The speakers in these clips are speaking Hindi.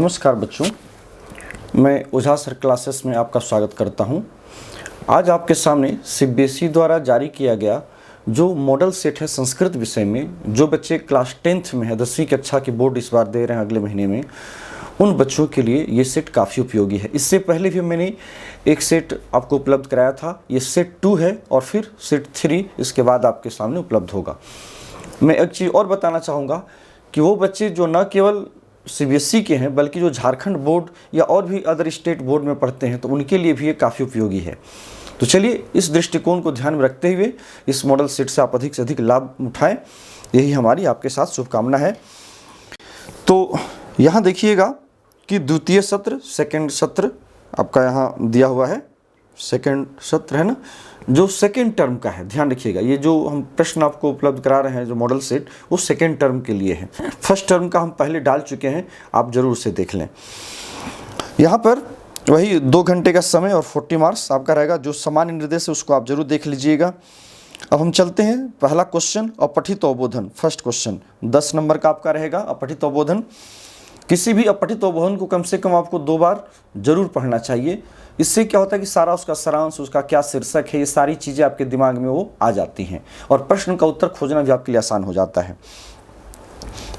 नमस्कार बच्चों, मैं ओझा सर क्लासेस में आपका स्वागत करता हूं। आज आपके सामने सीबीएसई द्वारा जारी किया गया जो मॉडल सेट है संस्कृत विषय में, जो बच्चे क्लास 10th में है, 10वीं कक्षा की बोर्ड इस बार दे रहे हैं अगले महीने में, उन बच्चों के लिए ये सेट काफ़ी उपयोगी है। इससे पहले भी मैंने एक सेट आपको उपलब्ध कराया था, ये सेट 2 है और फिर सेट 3 इसके बाद आपके सामने उपलब्ध होगा। मैं एक चीज़ और बताना चाहूँगा कि वो बच्चे जो न केवल सीबीएसई के हैं बल्कि जो झारखंड बोर्ड या और भी अदर स्टेट बोर्ड में पढ़ते हैं तो उनके लिए भी ये काफ़ी उपयोगी है। तो चलिए इस दृष्टिकोण को ध्यान में रखते हुए इस मॉडल सेट से आप अधिक से अधिक लाभ उठाएं, यही हमारी आपके साथ शुभकामना है। तो यहाँ देखिएगा कि द्वितीय सत्र, सेकंड सत्र आपका यहाँ दिया हुआ है, सेकंड सत्र है ना, जो सेकंड टर्म का है। ध्यान रखिएगा, ये जो हम प्रश्न आपको उपलब्ध करा रहे हैं जो मॉडल सेट, वो सेकंड टर्म के लिए है। फर्स्ट टर्म का हम पहले डाल चुके हैं, आप जरूर से देख लें। यहाँ पर वही 2 घंटे का समय और 40 मार्क्स आपका रहेगा। जो सामान्य निर्देश है उसको आप जरूर देख लीजिएगा। अब हम चलते हैं, पहला क्वेश्चन अपठित अवबोधन। फर्स्ट क्वेश्चन 10 नंबर का आपका रहेगा, अपठित अवबोधन। किसी भी अपठित अवबोधन को कम से कम आपको 2 बार जरूर पढ़ना चाहिए। इससे क्या होता है कि सारा उसका सारांश, उसका क्या शीर्षक है, ये सारी चीज़ें आपके दिमाग में वो आ जाती हैं और प्रश्न का उत्तर खोजना भी आपके लिए आसान हो जाता है।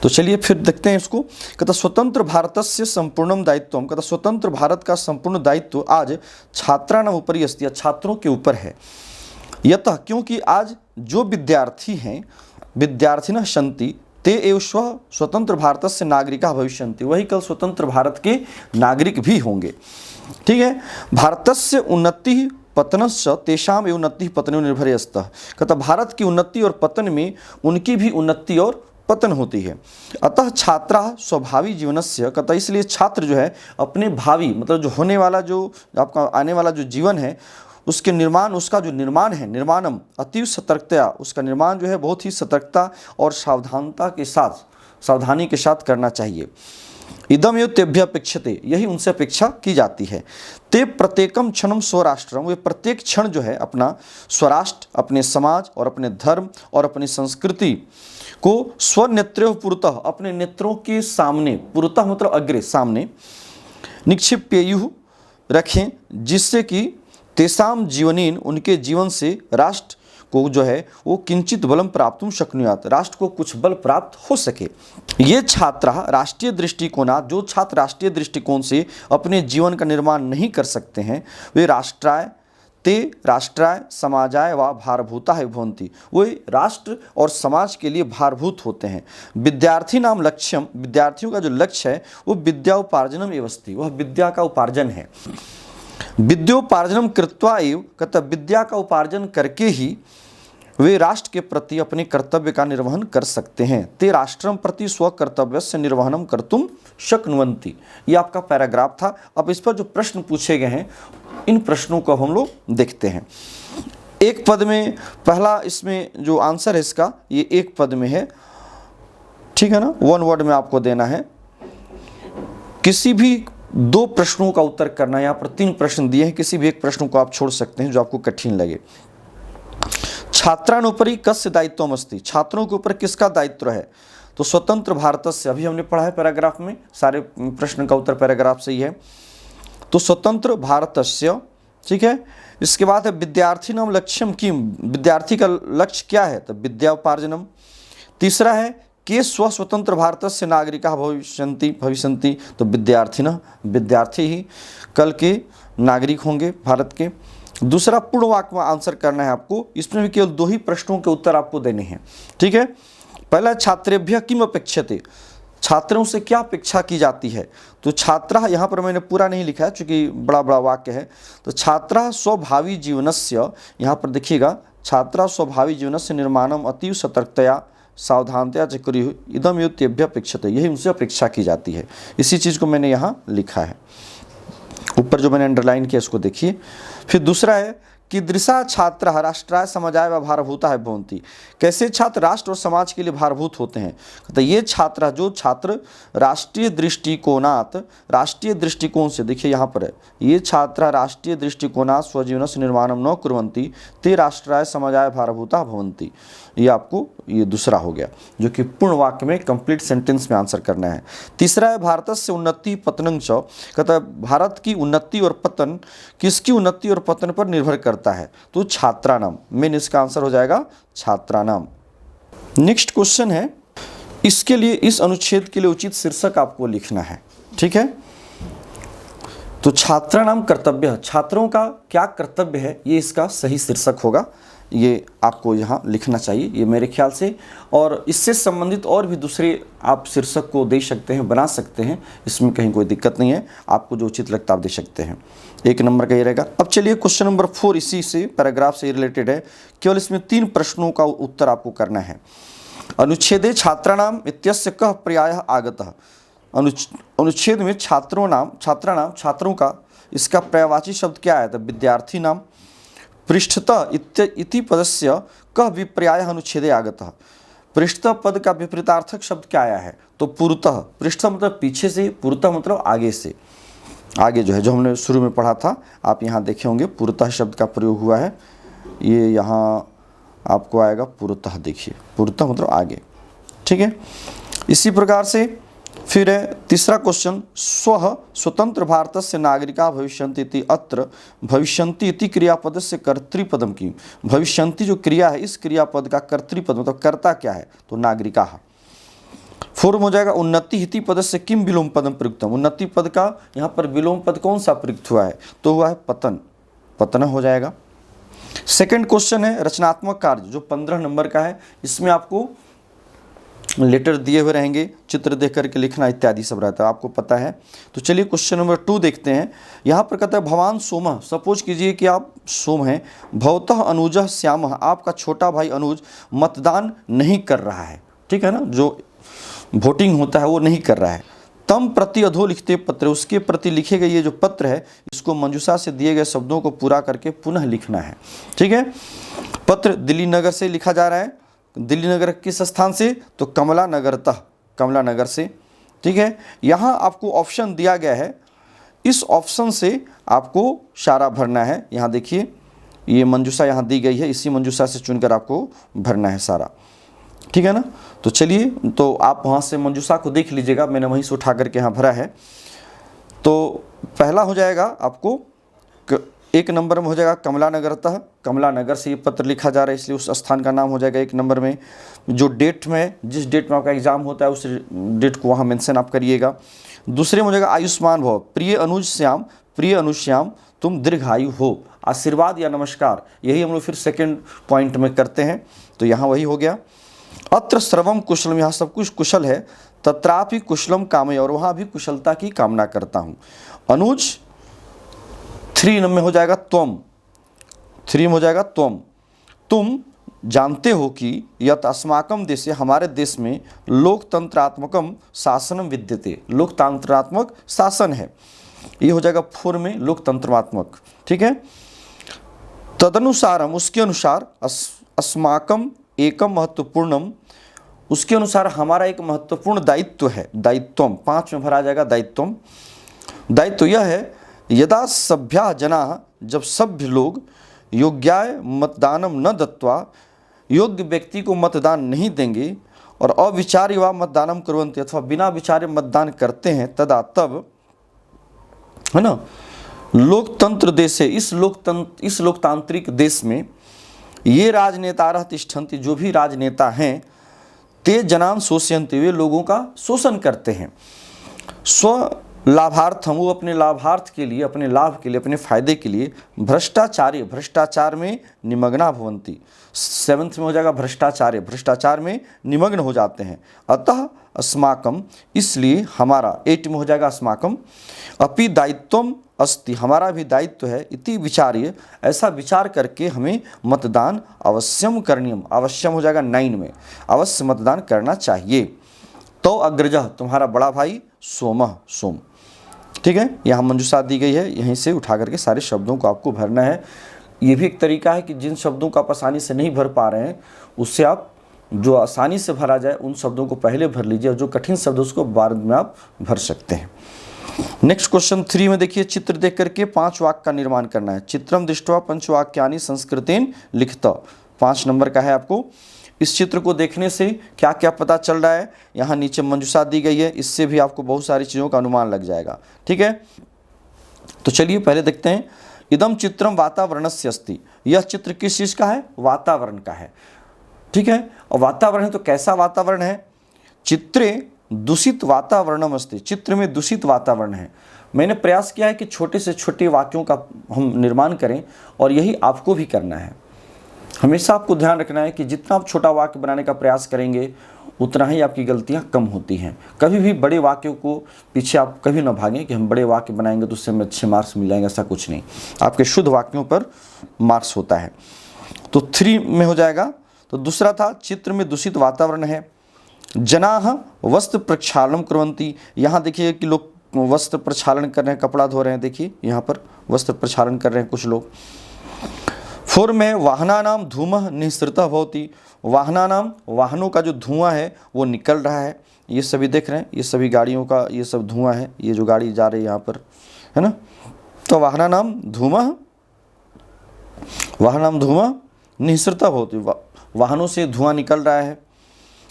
तो चलिए फिर देखते हैं इसको। कहता स्वतंत्र भारतस्य संपूर्णम दायित्वम, कहता स्वतंत्र भारत का संपूर्ण दायित्व आज छात्राणाम उपरि अस्ति, छात्रों के ऊपर है। यतः क्योंकि आज जो विद्यार्थी हैं, विद्यार्थिनः सन्ति ते एव श्वः स्वतंत्र भारतस्य नागरिकाः भविष्यन्ति, वही कल स्वतंत्र भारत के नागरिक भी होंगे। ठीक है। भारतस्य उन्नति पतनश्च तेषाम एव उन्नति पतने निर्भरे स्तः, कहता भारत की उन्नति और पतन में उनकी भी उन्नति और पतन होती है। अतः छात्रा स्वभावी जीवनस्य, कहता इसलिए छात्र जो है अपने भावी मतलब जो होने वाला, जो आपका आने वाला जो जीवन है उसके निर्माण, उसका जो निर्माण है, निर्माणम अतीव सतर्कता, उसका निर्माण जो है बहुत ही सतर्कता और सावधानता के साथ, सावधानी के साथ करना चाहिए। इदम एव तेभ्य अपेक्षते, यही उनसे अपेक्षा की जाती है। ते प्रत्येकम क्षणम स्वराष्ट्रम, वे प्रत्येक क्षण जो है अपना स्वराष्ट्र, अपने समाज और अपने धर्म और अपनी संस्कृति को स्वनेत्रोः पुरतः, अपने नेत्रों के सामने, पुरतः मतलब अग्रे, सामने, निक्षिप्येयुः रखें, जिससे कि तेषाम जीवनेन, उनके जीवन से राष्ट्र को जो है वो किंचित बलम प्राप्तुम शक्नुयात्, राष्ट्र को कुछ बल प्राप्त हो सके। ये छात्र राष्ट्रीय दृष्टिकोणात्, जो छात्र राष्ट्रीय दृष्टिकोण से अपने जीवन का निर्माण नहीं कर सकते हैं, वे राष्ट्राय ते राष्ट्राय समाजाय व भारभूता भवन्ति, वे राष्ट्र और समाज के लिए भारभूत होते हैं। विद्यार्थी नाम लक्ष्यम, विद्यार्थियों का जो लक्ष्य है वो विद्या उपार्जनम एव अस्ति, वह विद्या का उपार्जन है। विद्योपार्जनम कृत्वा एव, कहता विद्या का उपार्जन करके ही वे राष्ट्र के प्रति अपने कर्तव्य का निर्वहन कर सकते हैं। ते राष्ट्रम प्रति स्वकर्तव्यस्य निर्वहनम कर्तुम शक्नुवन्ति, ये आपका पैराग्राफ था। अब इस पर जो प्रश्न पूछे गए हैं, इन प्रश्नों को हम लोग देखते हैं। एक पद में, पहला इसमें जो आंसर है इसका, ये एक पद में है, ठीक है ना, 1 वर्ड में आपको देना है। किसी भी 2 प्रश्नों का उत्तर करना, यहाँ पर 3 प्रश्न दिए हैं, किसी भी एक प्रश्न को आप छोड़ सकते हैं जो आपको कठिन लगे। छात्रानुपरि कस्य दायित्वम अस्ति, छात्रों के ऊपर किसका दायित्व है? तो स्वतंत्र भारतस्य, अभी हमने पढ़ा है पैराग्राफ में, सारे प्रश्न का उत्तर पैराग्राफ से ही है। तो स्वतंत्र भारतस्य, ठीक है। इसके बाद है विद्यार्थी नाम लक्ष्यम किम, विद्यार्थी का लक्ष्य क्या है? तो विद्या उपार्जनम। तीसरा है के स्वतंत्र भारतस्य नागरिकाः भविष्यन्ति, तो विद्यार्थिनः, विद्यार्थी ही कल के नागरिक होंगे भारत के। दूसरा पूर्ण वाक्य में आंसर करना है आपको, इसमें भी केवल 2 ही प्रश्नों के उत्तर आपको देने हैं, ठीक है। पहला छात्रेभ्यः किम अपेक्षते, छात्रों से क्या अपेक्षा की जाती है? तो छात्रः, यहाँ पर मैंने पूरा नहीं लिखा है चूँकि बड़ा बड़ा वाक्य है। तो छात्रः स्वभावी जीवनस्य, यहाँ पर देखिएगा, छात्रः स्वभावी जीवनस्य निर्माणम अतीव सतर्कतया सावधानतया च कुर्युः इदम एव तेभ्यः अपेक्षते, यही उनसे अपेक्षा की जाती है। इसी चीज़ को मैंने यहाँ लिखा है, ऊपर जो मैंने अंडरलाइन किया इसको देखिए। फिर दूसरा है कीदृशा छात्रः राष्ट्राय समाजाय व भारभूताः भवन्ति। कैसे छात्र राष्ट्र और समाज के लिए भारभूत होते हैं? तो ये छात्र, जो छात्र राष्ट्रीय दृष्टिकोणात्, राष्ट्रीय दृष्टिकोण से, देखिए यहाँ पर है, ये छात्र राष्ट्रीय दृष्टिकोणात् स्वजीवनस्य निर्माणं न कुर्वन्ति ते राष्ट्राय समाजाय भारभूताः भवन्ति। ये आपको ये दूसरा हो गया, जो कि पूर्ण वाक्य में कंप्लीट सेंटेंस में आंसर करना है। तीसरा है भारतस्य उन्नति पतनं च, कहता है भारत की उन्नति और पतन किसकी उन्नति और पतन पर निर्भर करता है? तो छात्राणाम, मेन इसका आंसर हो जाएगा छात्राणाम। नेक्स्ट क्वेश्चन है, इसके लिए, इस अनुच्छेद के लिए उचित शीर्षक आपको लिखना है, ठीक है। तो छात्राणाम कर्तव्य, छात्रों का क्या कर्तव्य है, ये इसका सही शीर्षक होगा। ये आपको यहाँ लिखना चाहिए, ये मेरे ख्याल से। और इससे संबंधित और भी दूसरे आप शीर्षक को दे सकते हैं, बना सकते हैं, इसमें कहीं कोई दिक्कत नहीं है। आपको जो उचित लगता है आप दे सकते हैं। 1 नंबर का ये रहेगा। अब चलिए क्वेश्चन नंबर 4 इसी से पैराग्राफ से रिलेटेड है। केवल इसमें 3 प्रश्नों का उत्तर आपको करना है। अनुच्छेदे छात्राणाम इत्यस्य कः पर्यायः आगतः। अनुच्छेद में छात्राणाम, छात्रों का इसका पर्यायवाची शब्द क्या आया था? विद्यार्थी नाम। पृष्ठतः इति पदस्य कः विपर्यायः अनुच्छेदे आगतः। पृष्ठतः पद का विपरीतार्थक शब्द क्या आया है? तो पूर्वतः। पृष्ठतः मतलब पीछे से, पूर्वतः मतलब आगे से, आगे जो है, जो हमने शुरू में पढ़ा था, आप यहाँ देखे होंगे पूर्वतः शब्द का प्रयोग हुआ है। ये यहाँ आपको आएगा पूर्वतः, देखिए पूर्वतः मतलब आगे, ठीक है। इसी प्रकार से फिर है तीसरा क्वेश्चन, स्वतंत्र भारतस्य नागरिका भविष्यन्ति इति, अत्र भविष्यन्ति इति क्रियापदस्य कर्तृपदम की। भविष्यन्ति जो क्रिया है, इस क्रियापद का कर्तृपद मतलब कर्ता क्या है? तो नागरिका। 4 में हो जाएगा उन्नति इति पदस्य किम विलोम पदम प्रयुक्तम। उन्नति पद का यहाँ पर विलोम पद कौन सा प्रयुक्त हुआ है? तो हुआ है पतन, पतन हो जाएगा। सेकंड क्वेश्चन है रचनात्मक कार्य, जो 15 नंबर का है। इसमें आपको लेटर दिए हुए रहेंगे, चित्र देख करके लिखना इत्यादि सब रहता है, आपको पता है। तो चलिए क्वेश्चन नंबर 2 देखते हैं। यहाँ पर कहता है भवान सोमः, सपोज कीजिए कि आप सोम हैं, भवतः अनुजः श्यामः, आपका छोटा भाई अनुज मतदान नहीं कर रहा है, ठीक है ना, जो वोटिंग होता है वो नहीं कर रहा है। तम प्रति अधो लिखते पत्र, उसके प्रति लिखे गए ये जो पत्र है, इसको मंजूषा से दिए गए शब्दों को पूरा करके पुनः लिखना है, ठीक है। पत्र दिल्ली नगर से लिखा जा रहा है। दिल्ली नगर किस स्थान से? तो कमला नगरतः, कमला नगर से, ठीक है। यहाँ आपको ऑप्शन दिया गया है, इस ऑप्शन से आपको सारा भरना है। यहाँ देखिए ये मंजूषा यहाँ दी गई है, इसी मंजूषा से चुनकर आपको भरना है सारा, ठीक है ना। तो चलिए, तो आप वहाँ से मंजूषा को देख लीजिएगा, मैंने वहीं से उठा करके यहाँ भरा है। तो पहला हो जाएगा आपको 1 नंबर में हो जाएगा कमला नगरतः, कमला नगर से ये पत्र लिखा जा रहा है, इसलिए उस स्थान का नाम हो जाएगा 1 नंबर में। जो डेट में, जिस डेट में आपका एग्जाम होता है उस डेट को वहाँ मेंशन आप करिएगा। दूसरे में हो जाएगा आयुष्मान भव, प्रिय अनुज श्याम, प्रिय अनुज श्याम तुम दीर्घायु हो, आशीर्वाद या नमस्कार, यही हम लोग फिर सेकेंड पॉइंट में करते हैं। तो यहाँ वही हो गया। अत्र सर्वम कुशलम, यहाँ सब कुछ कुशल है। तत्रापि कुशलम कामय, और वहाँ भी कुशलता की कामना करता हूँ। अनुज 3 में हो जाएगा त्वम, 3 में हो जाएगा त्वम, तुम जानते हो कि यत अस्माकम देशे, हमारे देश में लोकतंत्रात्मकम शासनम विद्यते, लोकतंत्रात्मक शासन है, ये हो जाएगा 4 में लोकतंत्रात्मक, ठीक है। तदनुसारम, उसके अनुसार, अस्माकम एकम महत्वपूर्णम, उसके अनुसार हमारा एक महत्वपूर्ण दायित्व है, दायित्वम 5 में भरा जाएगा दायित्वम। दायित्व यह है यदा सभ्या जना, जब सभ्य लोग योग्याय मतदानम न दत्वा, योग्य व्यक्ति को मतदान नहीं देंगे, और अविचार्य वा मतदानम कुर्वन्ति, अथवा बिना विचारे मतदान करते हैं, तदा तब, है ना, लोकतंत्र देश है, इस लोकतांत्रिक देश में ये राजनेता तिष्ठन्ति, जो भी राजनेता हैं, ते जनान शोषयन्ति, वे लोगों का शोषण करते हैं। स्व लाभार्थम, वो अपने लाभार्थ के लिए, अपने लाभ के लिए, अपने फायदे के लिए, भ्रष्टाचार्य, भ्रष्टाचार में निमग्ना भवन्ति, 7 में हो जाएगा भ्रष्टाचार्य, भ्रष्टाचार में निमग्न हो जाते हैं। अतः अस्माकम, इसलिए हमारा, 8 में हो जाएगा अस्माकम, अपि दायित्वम अस्ति, हमारा भी दायित्व है, इति विचार्य, ऐसा विचार करके हमें मतदान अवश्यम करणीयम, अवश्यम हो जाएगा 9 में, अवश्य मतदान करना चाहिए। तो अग्रजः, तुम्हारा बड़ा भाई, सोमः, सोम, ठीक है। यहाँ मंजूषा दी गई है, यहीं से उठा करके सारे शब्दों को आपको भरना है। ये भी एक तरीका है कि जिन शब्दों को आप आसानी से नहीं भर पा रहे हैं उससे आप जो आसानी से भरा जाए उन शब्दों को पहले भर लीजिए और जो कठिन शब्द उसको बाद में आप भर सकते हैं। नेक्स्ट क्वेश्चन 3 में देखिए, चित्र देख करके 5 वाक्य का निर्माण करना है। चित्रम दृष्ट्वा पंचवाक्यानि संस्कृतेन लिखत, 5 नंबर का है। आपको इस चित्र को देखने से क्या क्या पता चल रहा है, यहाँ नीचे मंजूषा दी गई है, इससे भी आपको बहुत सारी चीज़ों का अनुमान लग जाएगा। ठीक है, तो चलिए पहले देखते हैं। इदम चित्रम वातावरणस्य अस्ति, यह चित्र किस चीज़ का है? वातावरण का है। ठीक है, और वातावरण है तो कैसा वातावरण है? चित्रे दूषित वातावरणम अस्ति, चित्र में दूषित वातावरण है। मैंने प्रयास किया है कि छोटे से छोटे वाक्यों का हम निर्माण करें और यही आपको भी करना है। हमेशा आपको ध्यान रखना है कि जितना आप छोटा वाक्य बनाने का प्रयास करेंगे उतना ही आपकी गलतियां कम होती हैं। कभी भी बड़े वाक्यों को पीछे आप कभी ना भागें कि हम बड़े वाक्य बनाएंगे तो उससे हमें अच्छे मार्क्स मिल जाएंगे, ऐसा कुछ नहीं। आपके शुद्ध वाक्यों पर मार्क्स होता है। तो 3 में हो जाएगा। तो दूसरा था, चित्र में दूषित वातावरण है। जनाः वस्त्र प्रक्षालनम कुर्वन्ति, यहाँ देखिए कि लोग वस्त्र प्रक्षालन कर रहे हैं, कपड़ा धो रहे हैं। देखिए यहाँ पर वस्त्र प्रक्षालन कर रहे हैं कुछ लोग। 4 में वाहनानाम धूमः निःसृतः भवति, वाहनानाम, वाहनों का जो धुआं है वो निकल रहा है। ये सभी देख रहे हैं, ये सभी गाड़ियों का ये सब धुआं है, ये जो गाड़ी जा रही है यहाँ पर, है ना। तो वाहनानाम धूमः, वाहनानाम धूमः निःसृतः भवति, वाहनों से धुआं निकल रहा है।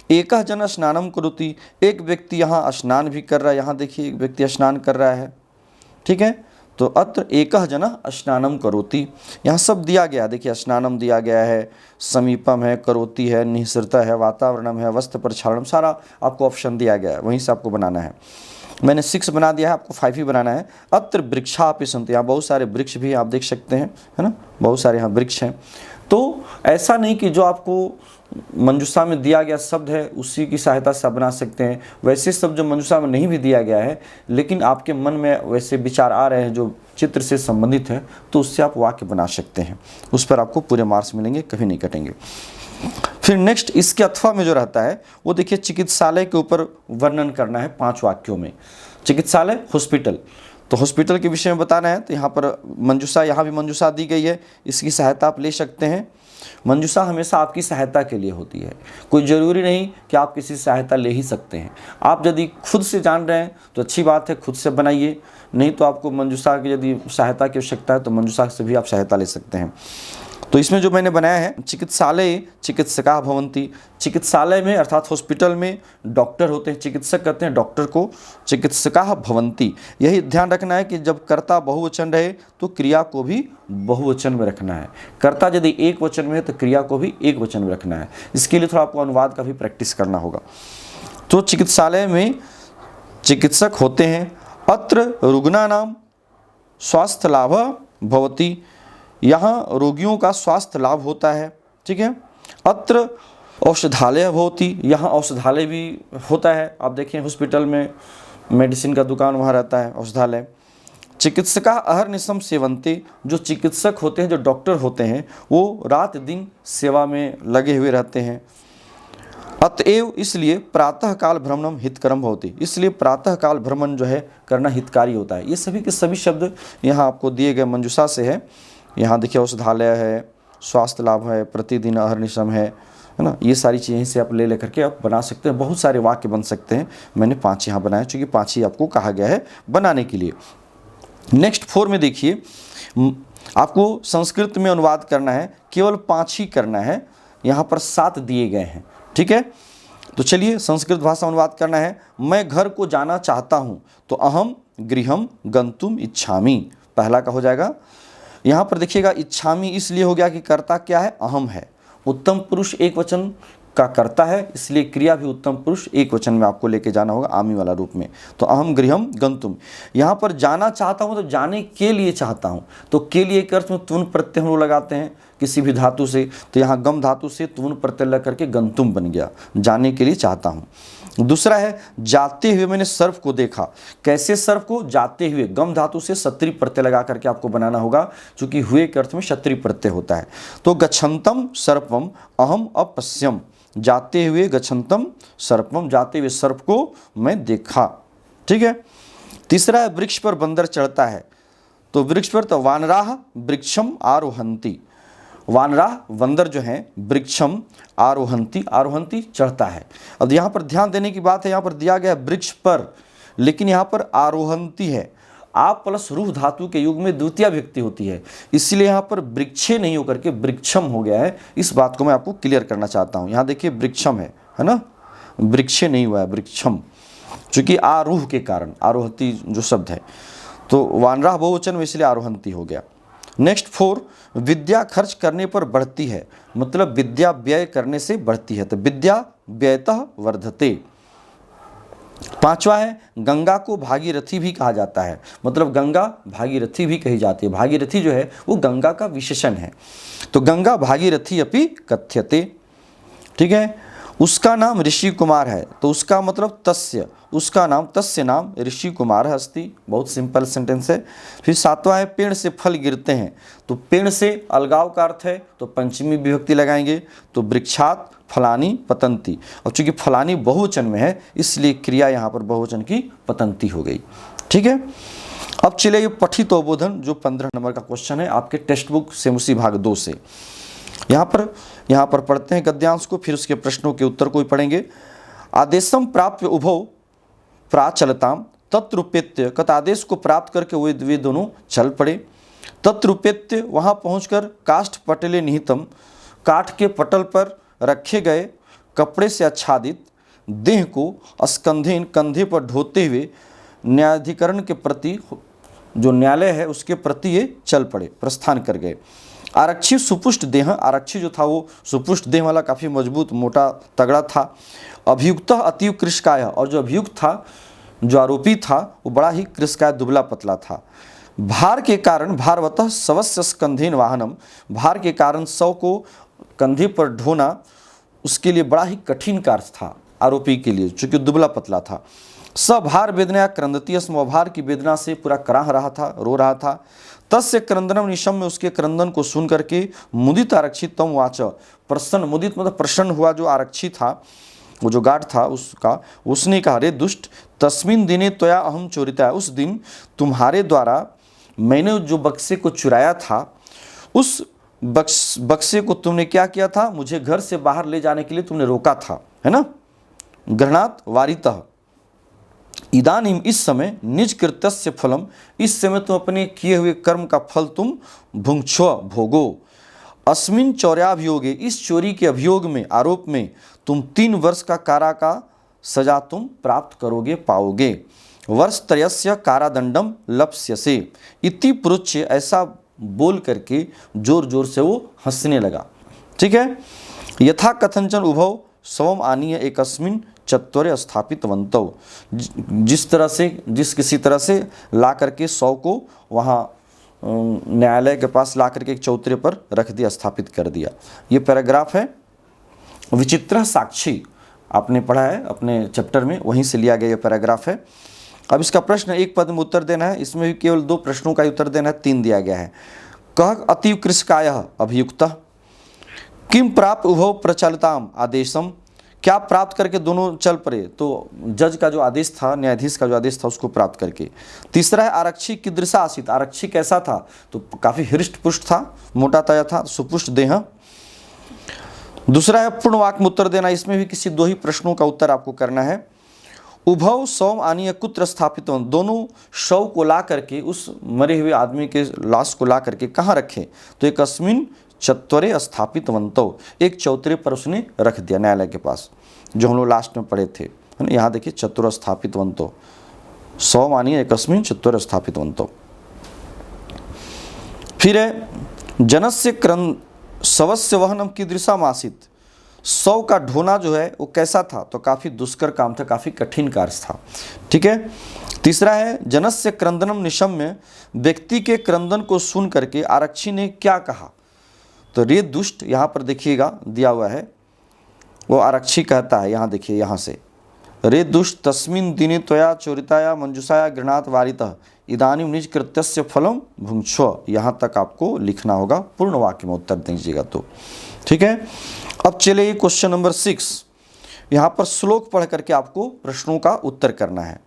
एकः जनः स्नानं करोति, एक व्यक्ति यहाँ स्नान भी कर रहा है। यहाँ देखिए एक व्यक्ति स्नान कर रहा है। ठीक है, तो अत्र एकः जनः स्नानं करोति, यहाँ सब दिया गया। देखिए स्नानम दिया गया है, समीपम है, करोति है, निःसृतः है, वातावरणम है, वस्त्र प्रक्षालनम, सारा आपको ऑप्शन दिया गया है, वहीं से आपको बनाना है। मैंने 6 बना दिया है, आपको 5 ही बनाना है। अत्र वृक्षापि सन्ति, यहाँ बहुत सारे वृक्ष भी आप देख सकते हैं, है ना, बहुत सारे यहाँ वृक्ष हैं। तो ऐसा नहीं कि जो आपको मंजूषा में दिया गया शब्द है उसी की सहायता से आप बना सकते हैं। वैसे शब्द जो मंजूषा में नहीं भी दिया गया है लेकिन आपके मन में वैसे विचार आ रहे हैं जो चित्र से संबंधित है, तो उससे आप वाक्य बना सकते हैं। उस पर आपको पूरे मार्क्स मिलेंगे, कभी नहीं कटेंगे। फिर नेक्स्ट इसके अथवा में जो रहता है वो देखिए, चिकित्सालय के ऊपर वर्णन करना है 5 वाक्यों में। चिकित्सालय, हॉस्पिटल, तो हॉस्पिटल के विषय में बताना है। तो यहाँ पर मंजूषा, यहाँ भी मंजूषा दी गई है, इसकी सहायता आप ले सकते हैं। मंजूषा हमेशा आपकी सहायता के लिए होती है, कोई ज़रूरी नहीं कि आप किसी से सहायता ले ही सकते हैं। आप यदि खुद से जान रहे हैं तो अच्छी बात है, खुद से बनाइए, नहीं तो आपको मंजूषा की यदि सहायता की आवश्यकता है तो मंजूषा से भी आप सहायता ले सकते हैं। तो इसमें जो मैंने बनाया है, चिकित्सालय चिकित्सकाः भवन्ति, चिकित्सालय में अर्थात हॉस्पिटल में डॉक्टर होते हैं, चिकित्सक कहते हैं डॉक्टर को, चिकित्सकाः भवन्ति। यही ध्यान रखना है कि जब कर्ता बहुवचन रहे तो क्रिया को भी बहुवचन में रखना है। कर्ता यदि एक वचन में है तो क्रिया को भी एक वचन में रखना है। इसके लिए थोड़ा आपको अनुवाद का भी प्रैक्टिस करना होगा। तो चिकित्सालय में चिकित्सक होते हैं। अत्र रुग्णानां स्वास्थ्य लाभ भवति, यहाँ रोगियों का स्वास्थ्य लाभ होता है। ठीक है, अत्र औषधालय भवति, यहाँ औषधालय भी होता है। आप देखें हॉस्पिटल में मेडिसिन का दुकान वहाँ रहता है, औषधालय। चिकित्सका अहर्निशम सेवन्ते, जो चिकित्सक होते हैं, जो डॉक्टर होते हैं, वो रात दिन सेवा में लगे हुए रहते हैं। अतएव, इसलिए प्रातः काल भ्रमणम हितकरम भवति, इसलिए प्रातः काल भ्रमण जो है करना हितकारी होता है। ये सभी के सभी शब्द यहाँ आपको दिए गए मंजूषा से है। यहाँ देखिए औषधालय है, स्वास्थ्य लाभ है, प्रतिदिन अहर्निशम है ना, ये सारी चीज़ें से आप ले करके आप बना सकते हैं। बहुत सारे वाक्य बन सकते हैं। मैंने 5 यहाँ बनाए क्योंकि 5 ही आपको कहा गया है बनाने के लिए। नेक्स्ट 4 में देखिए, आपको संस्कृत में अनुवाद करना है, केवल 5 ही करना है, यहाँ पर 7 दिए गए हैं। ठीक है, तो चलिए संस्कृत भाषा अनुवाद करना है। मैं घर को जाना चाहता हूँ, तो अहम गृहम गंतुम इच्छामि, पहला का हो जाएगा। यहाँ पर देखिएगा इच्छामि इसलिए हो गया कि कर्ता क्या है, अहम है। उत्तम पुरुष एक वचन का कर्ता है, इसलिए क्रिया भी उत्तम पुरुष एक वचन में आपको लेके जाना होगा, आमी वाला रूप में। तो अहम गृहम गंतुम, यहाँ पर जाना चाहता हूँ तो जाने के लिए चाहता हूँ, तो के लिए के अर्थ में तुन प्रत्यय हम लोग लगाते हैं किसी भी धातु से, तो यहाँ गम धातु से तुन प्रत्यय लग करके गंतुम बन गया, जाने के लिए चाहता हूँ। दूसरा है जाते हुए मैंने सर्प को देखा, कैसे सर्प को, जाते हुए, गम धातु से सत्री प्रत्यय लगा करके आपको बनाना होगा, क्योंकि हुए के अर्थ में क्षत्रि प्रत्यय होता है। तो गच्छन्तम सर्पम अहम अपश्यम, जाते हुए गच्छन्तम सर्पम, जाते हुए सर्प को मैं देखा। ठीक है, तीसरा है वृक्ष पर बंदर चढ़ता है, तो वृक्ष पर, तो वानराह वृक्षम आरोहंती, वानराह बंदर जो है वृक्षम आरोहंती, आरोहंती चढ़ता है। अब यहाँ पर ध्यान देने की बात है, यहाँ पर दिया गया वृक्ष पर, लेकिन यहाँ पर आरोहंती है। आप प्लस रूह धातु के युग में द्वितीय विभक्ति होती है, इसलिए यहाँ पर वृक्षे नहीं होकर के वृक्षम हो गया है। इस बात को मैं आपको क्लियर करना चाहता हूँ। यहाँ देखिए वृक्षम है ना, वृक्षे नहीं हुआ है, वृक्षम, चूंकि आरूह के कारण, आरोहती जो शब्द है, तो वानराह बहुवचन में इसलिए आरोहंती हो गया। नेक्स्ट 4, विद्या खर्च करने पर बढ़ती है, मतलब विद्या व्यय करने से बढ़ती है, तो विद्या व्ययतः वर्धते। 5वां है गंगा को भागीरथी भी कहा जाता है, मतलब गंगा भागीरथी भी कही जाती है। भागीरथी जो है वो गंगा का विशेषण है, तो गंगा भागीरथी अपि कथ्यते। ठीक है, उसका नाम ऋषि कुमार है, तो उसका मतलब तस्य, उसका नाम, तस्य नाम ऋषि कुमार अस्ति। बहुत सिंपल सेंटेंस है। फिर 7वां है पेड़ से फल गिरते हैं, तो पेड़ से अलगाव का अर्थ है, तो पंचमी विभक्ति लगाएंगे, तो वृक्षात फलानी पतंती। और चूंकि फलानी बहुवचन में है इसलिए क्रिया यहाँ पर बहुवचन की पतंती हो गई। ठीक है, अब चलिए पठित अवबोधन, जो 15 नंबर का क्वेश्चन है आपके टेक्स्ट बुक सेमुसी भाग 2 से। यहाँ पर पढ़ते हैं गद्यांश को, फिर उसके प्रश्नों के उत्तर को भी पढ़ेंगे। आदेशम प्राप्त उभौ प्राचलताम तत्रुपेत्य, कत आदेश को प्राप्त करके वे दोनों चल पड़े। तत्रुपेत्य, वहाँ पहुँचकर काष्ठ पटले निहितम, काठ के पटल पर रखे गए कपड़े से आच्छादित देह को स्कंधेन, कंधे पर ढोते हुए न्यायाधिकरण के प्रति, जो न्यायालय है उसके प्रति ये चल पड़े, प्रस्थान कर गए। आरक्षी सुपुष्ट देह, आरक्षी जो था वो सुपुष्ट देह वाला, काफ़ी मजबूत मोटा तगड़ा था। अभियुक्त अतीव कृशकाय, और जो अभियुक्त था, जो आरोपी था, वो बड़ा ही कृशकाय दुबला पतला था। भार के कारण, भारवतः शवस्य स्कंधेन वाहनम, भार के कारण शव को कंधे पर ढोना उसके लिए बड़ा ही कठिन कार्य था आरोपी के लिए, चूंकि दुबला पतला था। सभार वेदना क्रंदती, भार की वेदना से पूरा कराह रहा था, रो रहा था। तस्य क्रंदनम निशम, में उसके क्रंदन को सुन करके मुदित आरक्षित तम वाच, प्रसन्न, मुदित मतलब प्रसन्न हुआ जो आरक्षी था, वो जो गार्ड था उसका, उसने कहा रे दुष्ट, तस्मिन दिने त्वया अहम चोरिता, उस दिन तुम्हारे द्वारा मैंने जो बक्से को चुराया था, उस बक्से को तुमने क्या किया था, मुझे घर से बाहर ले जाने के लिए तुमने रोका था, है ना। गृहणात वारितः, इदानीम, इस समय, निज कृत्यस्य फलम, इस समय तुम अपने किए हुए कर्म का फल तुम भुंक्ष्व, भोगो। अस्मिन चौर्याभियोगे, इस चोरी के अभियोग में, आरोप में तुम 3 वर्ष का कारा का सजा तुम प्राप्त करोगे, पाओगे। वर्ष त्रयस्य कारादंडम लप्स्यसे इति प्रोच्य, ऐसा बोल करके जोर जोर से वो हंसने लगा। ठीक है, यथा कथंचन उभौ स्वम आनीय एकस्मिन चत्वरे स्थापितवन्तौ, जिस किसी तरह से ला करके शव को वहाँ न्यायालय के पास ला करके एक चौतरे पर रख दिया, स्थापित कर दिया। ये पैराग्राफ है विचित्र साक्षी, आपने पढ़ा है अपने चैप्टर में, वहीं से लिया गया ये पैराग्राफ है। अब इसका प्रश्न एक पद में उत्तर देना है, इसमें भी केवल 2 प्रश्नों का उत्तर देना है, 3 दिया गया है। कह अतीव कृशकायः अभियुक्तः किम प्राप्त उभौ प्रचलिताम आदेशम, क्या प्राप्त करके दोनों चल पड़े, तो जज का जो आदेश था, न्यायाधीश का जो आदेश था उसको प्राप्त करके। तीसरा है आरक्षी कीदृशा आसीत, आरक्षी कैसा था, तो काफ़ी हृष्ट पुष्ट था, मोटा ताजा था, सुपुष्ट देह। दूसरा है पूर्ण वाक्य में उत्तर देना, इसमें भी किसी 2 ही प्रश्नों का उत्तर आपको करना है। उभव शव आनीय कुत्र स्थापित, दोनों शव को ला करके, उस मरे हुए आदमी के लाश को ला करके कहाँ रखे, तो एक अस्मिन चत्वरे स्थापितवन्तौ, एक चौतरे पर उसने रख दिया न्यायालय के पास, जो हम लोग लास्ट में पढ़े थे, है ना। यहाँ देखिए चतुर स्थापितवन्तौ, शव मानिए एकस्मिन चत्वरे स्थापितवन्तौ। फिर है जनस्य शवस्य वहनम कीदृशम आसीत, शव का ढोना जो है वो कैसा था, तो काफ़ी दुष्कर काम था, काफ़ी कठिन कार्य था। ठीक है, तीसरा है जनस्य क्रंदनम निशम्य, व्यक्ति के क्रंदन को सुन करके आरक्षी ने क्या कहा, तो रे दुष्ट, यहाँ पर देखिएगा दिया हुआ है, वो आरक्षी कहता है, यहाँ देखिए, यहाँ से रे दुष्ट तस्मिन दिने त्वया चोरिताया मंजुषाया गृहणात वारितः इदानीम निज कृत्यस्य फलम भुंक्ष्व, यहाँ तक आपको लिखना होगा, पूर्ण वाक्य में उत्तर दीजिएगा तो। ठीक है, अब चलिए क्वेश्चन नंबर 6, यहाँ पर श्लोक पढ़ करके आपको प्रश्नों का उत्तर करना है।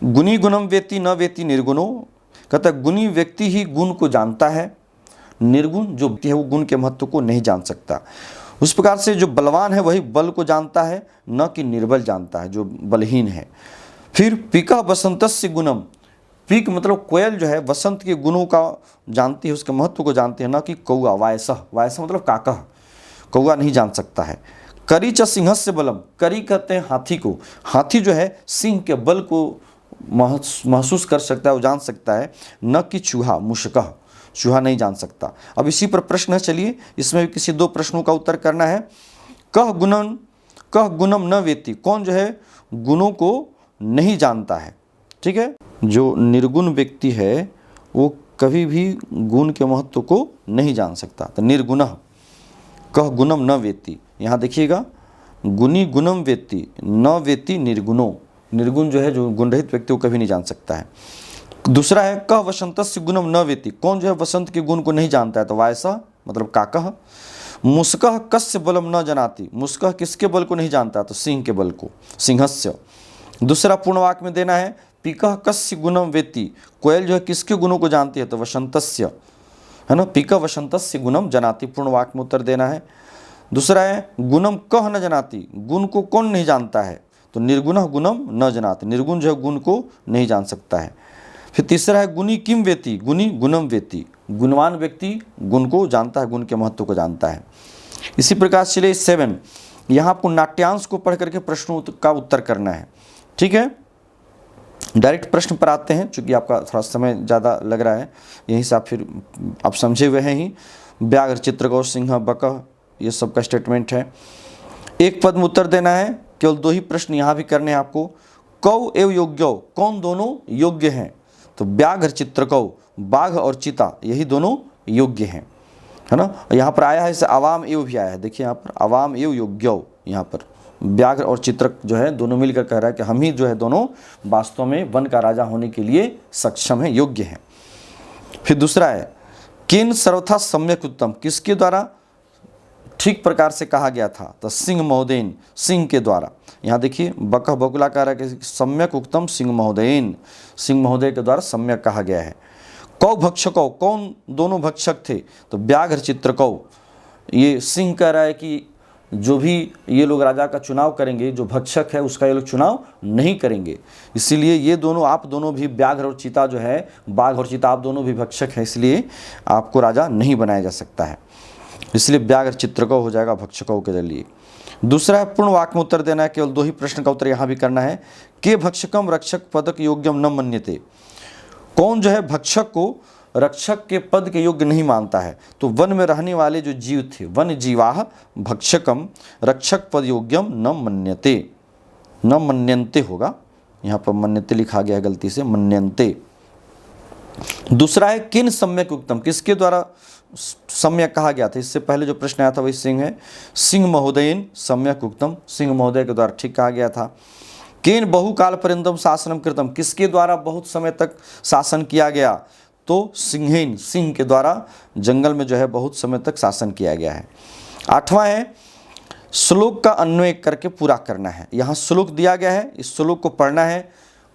गुणी गुणम वेति न वेति निर्गुणो, कहता है गुणी व्यक्ति ही गुण को जानता है, निर्गुण जो व्यक्ति है वो गुण के महत्व को नहीं जान सकता। उस प्रकार से जो बलवान है वही बल को जानता है, न कि निर्बल जानता है जो बलहीन है। फिर पीका बसंतस्य गुणम, पीक मतलब कोयल जो है वसंत के गुणों का जानती है, उसके महत्व को जानती है, न कि कौआ। वायसह, वायसह मतलब काकह, कौआ नहीं जान सकता है। करी च सिंहस्य बलम, करी कहते हैं हाथी को, हाथी जो है सिंह के बल को महसूस कर सकता है, वो जान सकता है, न कि चूहा, मुशकह, चूहा नहीं जान सकता। अब इसी पर प्रश्न है, चलिए इसमें भी किसी दो प्रश्नों का उत्तर करना है। कह गुणम न वेति, कौन जो है गुणों को नहीं जानता है। ठीक है, जो निर्गुण व्यक्ति है वो कभी भी गुण के महत्व को नहीं जान सकता। तो निर्गुणः कह गुणम न वेति, यहाँ देखिएगा गुणी गुणम वेति न वेति निर्गुणो, निर्गुण जो है जो गुणरहित व्यक्ति को कभी नहीं जान सकता है। दूसरा है कह वसंतस्य गुणम न वेति, कौन जो है वसंत के गुण को नहीं जानता है। तो वायसा मतलब काकह। मुस्कह कस्य बलम न जनाति, मुस्कह किसके बल को नहीं जानता, तो सिंह के बल को, सिंहस्य। दूसरा पूर्ण वाक्य में देना है पीकह कस्य गुणम वेति, कोयल जो है किसके गुणों को जानती है, तो वसंतस्य, है ना, पीकह वसंतस्य गुणम जनाति, पूर्ण वाक्य में उत्तर देना है। दूसरा है गुणम कह न जनाति, गुण को कौन नहीं जानता है, तो निर्गुणः गुणम न जनाति, निर्गुण जो है गुण को नहीं जान सकता है। फिर तीसरा है गुणी किम वेति, गुणी गुणम वेति, गुणवान व्यक्ति गुण को जानता है, गुण के महत्व को जानता है। इसी प्रकार चलिए 7, यहाँ आपको नाट्यांश को पढ़ करके प्रश्नों का उत्तर करना है। ठीक है, डायरेक्ट प्रश्न पर आते हैं, चूँकि आपका थोड़ा समय ज़्यादा लग रहा है, यहीं से आप फिर आप समझे हुए हैं ही। व्याघ्र, चित्रगौ, सिंह, बकह, ये सब का स्टेटमेंट है। एक पद में उत्तर देना है, केवल 2 ही प्रश्न यहाँ भी करने हैं आपको। कौ एवं योग्यौ, कौन दोनों योग्य हैं, तो व्याघ्र, चित्रकौ, बाघ और चीता, यही दोनों योग्य हैं, है ना। यहाँ पर आया है इसे अवाम एवं भी आया है, देखिए यहाँ पर अवाम एवं योग्यौ, यहाँ पर व्याघ्र और चित्रक जो है दोनों मिलकर कह रहा है कि हम ही जो है दोनों वास्तव में वन का राजा होने के लिए सक्षम हैं, योग्य हैं। फिर दूसरा है किन सर्वथा सम्यक उत्तम, किसके द्वारा ठीक प्रकार से कहा गया था, तो सिंह महोदयन, सिंह के द्वारा। यहाँ देखिए बकह बकुला कह रहा है कि सम्यक उत्तम सिंह महोदयन, सिंह महोदय के द्वारा सम्यक कहा गया है। कौ भक्षकौ, कौन दोनों भक्षक थे, तो व्याघ्र, चित्रकौ, ये सिंह कह रहा है कि जो भी ये लोग राजा का चुनाव करेंगे, जो भक्षक है उसका ये लोग चुनाव नहीं करेंगे, इसीलिए ये दोनों, आप दोनों भी, व्याघ्र और चीता जो है, बाघ और चीता, आप दोनों भी भक्षक हैं, इसलिए आपको राजा नहीं बनाया जा सकता है, इसलिए व्याघ्र, चित्रकौ हो जाएगा भक्षकों के लिए। दूसरा है पूर्ण वाक्य में उत्तर देना है, केवल 2 ही प्रश्न का उत्तर यहाँ भी करना है। के भक्षकम रक्षक पदक योग्यम न मन्यते, कौन जो है भक्षक को रक्षक के पद के योग्य नहीं मानता है, तो वन में रहने वाले जो जीव थे, वन जीवाह भक्षकम रक्षक पद योग्यम न मन्यते, न मन्यन्ते होगा, यहाँ पर मन्यते लिखा गया है गलती से, मन्यन्ते। दूसरा है किन सम्यक उत्तम, किसके द्वारा सम्यक कहा गया था, इससे पहले जो प्रश्न आया था वही सिंह है, सिंह महोदयन सम्यक उत्तम, सिंह महोदय के द्वारा ठीक कहा गया था। केन बहुकाल पर्यंतम शासनम कृतम, किसके द्वारा बहुत समय तक शासन किया गया, तो सिंहेन, सिंह के द्वारा जंगल में जो है बहुत समय तक शासन किया गया है। 8वां है श्लोक का अन्वय करके पूरा करना है। यहाँ श्लोक दिया गया है, इस श्लोक को पढ़ना है,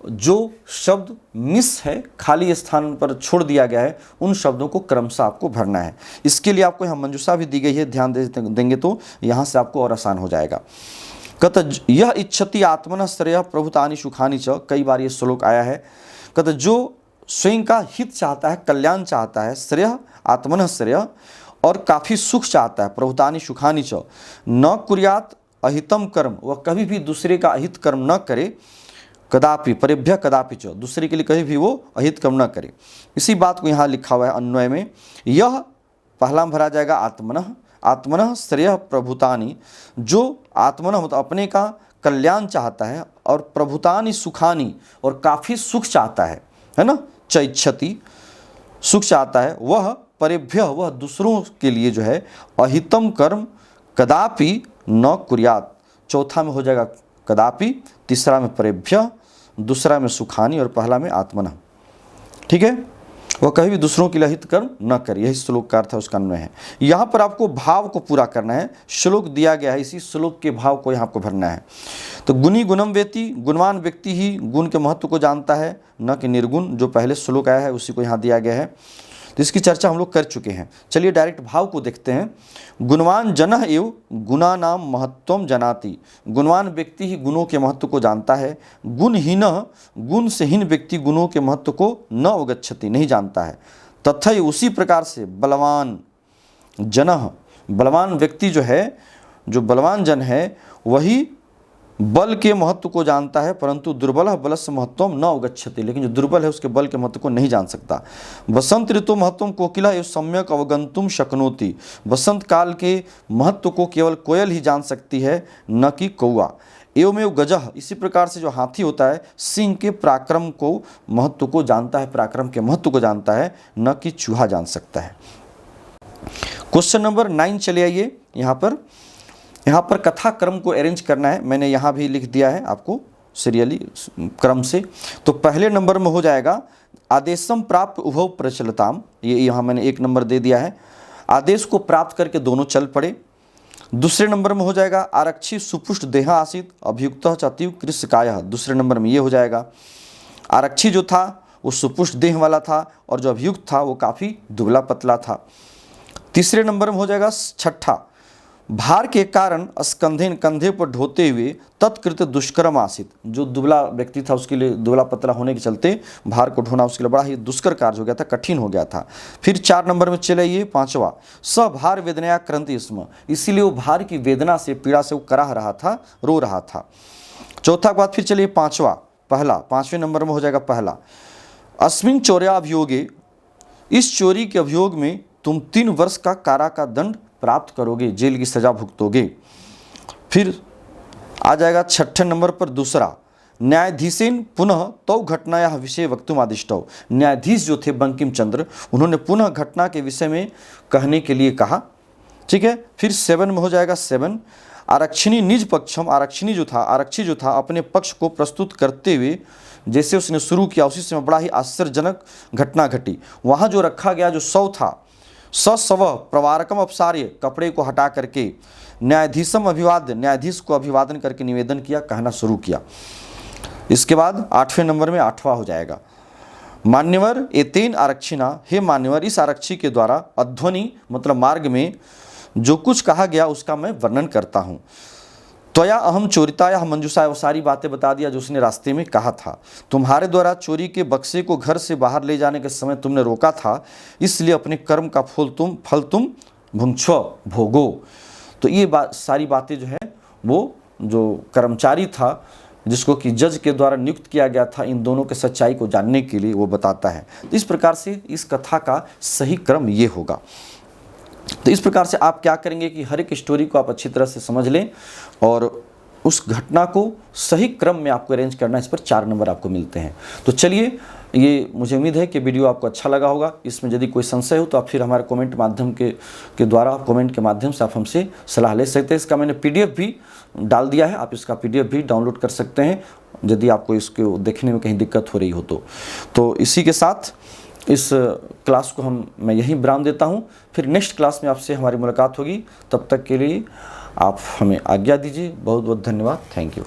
जो शब्द मिस है, खाली स्थान पर छोड़ दिया गया है, उन शब्दों को क्रमशः आपको भरना है। इसके लिए आपको यहाँ मंजूषा भी दी गई है, ध्यान देंगे तो यहाँ से आपको और आसान हो जाएगा। कहता यह इच्छति आत्मनः श्रेय प्रभुतानि सुखानि च, कई बार ये श्लोक आया है। कहता जो स्वयं का हित चाहता है, कल्याण चाहता है, श्रेय आत्मनः श्रेय, और काफ़ी सुख चाहता है, प्रभुतानि सुखानि च, न कुर्यात अहितम कर्म, वह कभी भी दूसरे का अहित कर्म न करे, कदापि परेभ्य कदापि च, दूसरे के लिए कभी भी वो अहित कर्म न करे। इसी बात को यहाँ लिखा हुआ है अन्वय में, यह पहला में भरा जाएगा आत्मनः, आत्मनः श्रेय प्रभुतानि, जो आत्मनः मतलब अपने का कल्याण चाहता है, और प्रभुतानि सुखानि, और काफ़ी सुख चाहता है ना, चैच्छति सुख चाहता है, वह परेभ्य, वह दूसरों के लिए जो है अहितम कर्म कदापि न कुर्यात, चौथा में हो जाएगा कदापि, तीसरा में परेभ्य, दूसरा में सुखानि और पहला में आत्मनः। ठीक है, वह कभी भी दूसरों के लिए हित कर्म न करे, यही श्लोक का अर्थ है, उसका अन्वय है। यहाँ पर आपको भाव को पूरा करना है, श्लोक दिया गया है, इसी श्लोक के भाव को यहाँ आपको भरना है। तो गुणी गुणम वेति, गुणवान व्यक्ति ही गुण के महत्व को जानता है, न कि निर्गुण, जो पहले श्लोक आया है उसी को यहाँ दिया गया है। तो इसकी चर्चा हम लोग कर चुके हैं। चलिए डायरेक्ट भाव को देखते हैं। गुणवान जनः एव गुणानाम महत्वम जनाति, गुणवान व्यक्ति ही गुणों के महत्व को जानता है। गुणहीनः, गुण से हीन व्यक्ति गुणों के महत्व को न अवगच्छति, नहीं जानता है। तथा उसी प्रकार से बलवान जनः, बलवान व्यक्ति जो है, जो बलवान जन है, वही बल के महत्व को जानता है, परंतु दुर्बल बलस्य महत्वम न अवगच्छति, लेकिन जो दुर्बल है उसके बल के महत्व को नहीं जान सकता। वसंत ऋतु महत्वम कोकिला एवं सम्यक अवगंतुम शक्नोति, वसंत काल के महत्व को केवल कोयल ही जान सकती है, न कि कौआ। एवमेव गजः, इसी प्रकार से जो हाथी होता है, सिंह के पराक्रम को महत्व को जानता है, पराक्रम के महत्व को जानता है, न कि चूहा जान सकता है। क्वेश्चन नंबर 9 चले आइए। यहाँ पर कथा क्रम को अरेंज करना है, मैंने यहाँ भी लिख दिया है आपको सीरियली क्रम से। तो पहले नंबर में हो जाएगा आदेशम प्राप्त उभव प्रचलताम, ये यहाँ मैंने 1 नंबर दे दिया है, आदेश को प्राप्त करके दोनों चल पड़े। दूसरे नंबर में हो जाएगा आरक्षी सुपुष्ट देहा आसित अभियुक्त चतिव कृष्काय, दूसरे नंबर में ये हो जाएगा। आरक्षी जो था वो सुपुष्ट देह वाला था, और जो अभियुक्त था वो काफ़ी दुबला पतला था। तीसरे नंबर में हो जाएगा छठा, भार के कारण स्कंधेन, कंधे पर ढोते हुए तत्कृत दुष्कर्म आसित, जो दुबला व्यक्ति था उसके लिए, दुबला पतला होने के चलते भार को ढोना उसके लिए बड़ा ही दुष्कर कार्य हो गया था, कठिन हो गया था। फिर 4 नंबर में चले ये 5वां, स भार वेदनया क्रंति स्म, इसीलिए वो भार की वेदना से, पीड़ा से वो कराह रहा था, रो रहा था। चौथा के बाद फिर चलिए 5वें नंबर में हो जाएगा पहला, अस्मिन चौर्याभियोगे, इस चोरी के अभियोग में तुम 3 वर्ष का कारा का दंड प्राप्त करोगे, जेल की सजा भुगतोगे। फिर आ जाएगा 6ठे नंबर पर दूसरा, न्यायाधीशेन पुनः तो घटना या विषय वक्तुम आदिष्टौ, न्यायाधीश जो थे बंकिम चंद्र, उन्होंने पुनः घटना के विषय में कहने के लिए कहा। ठीक है। फिर 7 में हो जाएगा 7, आरक्षिणी निज पक्षम, आरक्षी जो था अपने पक्ष को प्रस्तुत करते हुए जैसे उसने शुरू किया, उसी समय बड़ा ही आश्चर्यजनक घटना घटी। वहाँ जो रखा गया जो शव था, सस्व प्रवारकम अपसार्य, कपड़े को हटा करके न्यायाधीशम अभिवाद्य, न्यायाधीश को अभिवादन करके निवेदन किया, कहना शुरू किया। इसके बाद 8वें नंबर में 8वां हो जाएगा, मान्यवर एतेन आरक्षिणा, हे मान्यवर इस आरक्षी के द्वारा अध्वनि मतलब मार्ग में जो कुछ कहा गया उसका मैं वर्णन करता हूँ। त्वया अहम चोरिताया मंजूषा, वो सारी बातें बता दिया जो उसने रास्ते में कहा था। तुम्हारे द्वारा चोरी के बक्से को घर से बाहर ले जाने के समय तुमने रोका था, इसलिए अपने कर्म का फल तुम भुंक्ष्व भोगो। तो ये सारी बातें जो है वो जो कर्मचारी था जिसको कि जज के द्वारा नियुक्त किया गया था इन दोनों के सच्चाई को जानने के लिए, वो बताता है। तो इस प्रकार से इस कथा का सही क्रम ये होगा। तो इस प्रकार से आप क्या करेंगे कि हर एक स्टोरी को आप अच्छी तरह से समझ लें और उस घटना को सही क्रम में आपको अरेंज करना है। इस पर 4 नंबर आपको मिलते हैं। तो चलिए, ये मुझे उम्मीद है कि वीडियो आपको अच्छा लगा होगा। इसमें यदि कोई संशय हो तो आप फिर हमारे कमेंट माध्यम के द्वारा कमेंट के माध्यम से आप हमसे सलाह ले सकते हैं। इसका मैंने PDF भी डाल दिया है, आप इसका PDF भी डाउनलोड कर सकते हैं यदि आपको इसको देखने में कहीं दिक्कत हो रही हो तो इसी के साथ इस क्लास को मैं यहीं विराम देता हूं। फिर नेक्स्ट क्लास में आपसे हमारी मुलाकात होगी। तब तक के लिए आप हमें आज्ञा दीजिए। बहुत बहुत धन्यवाद। Thank you.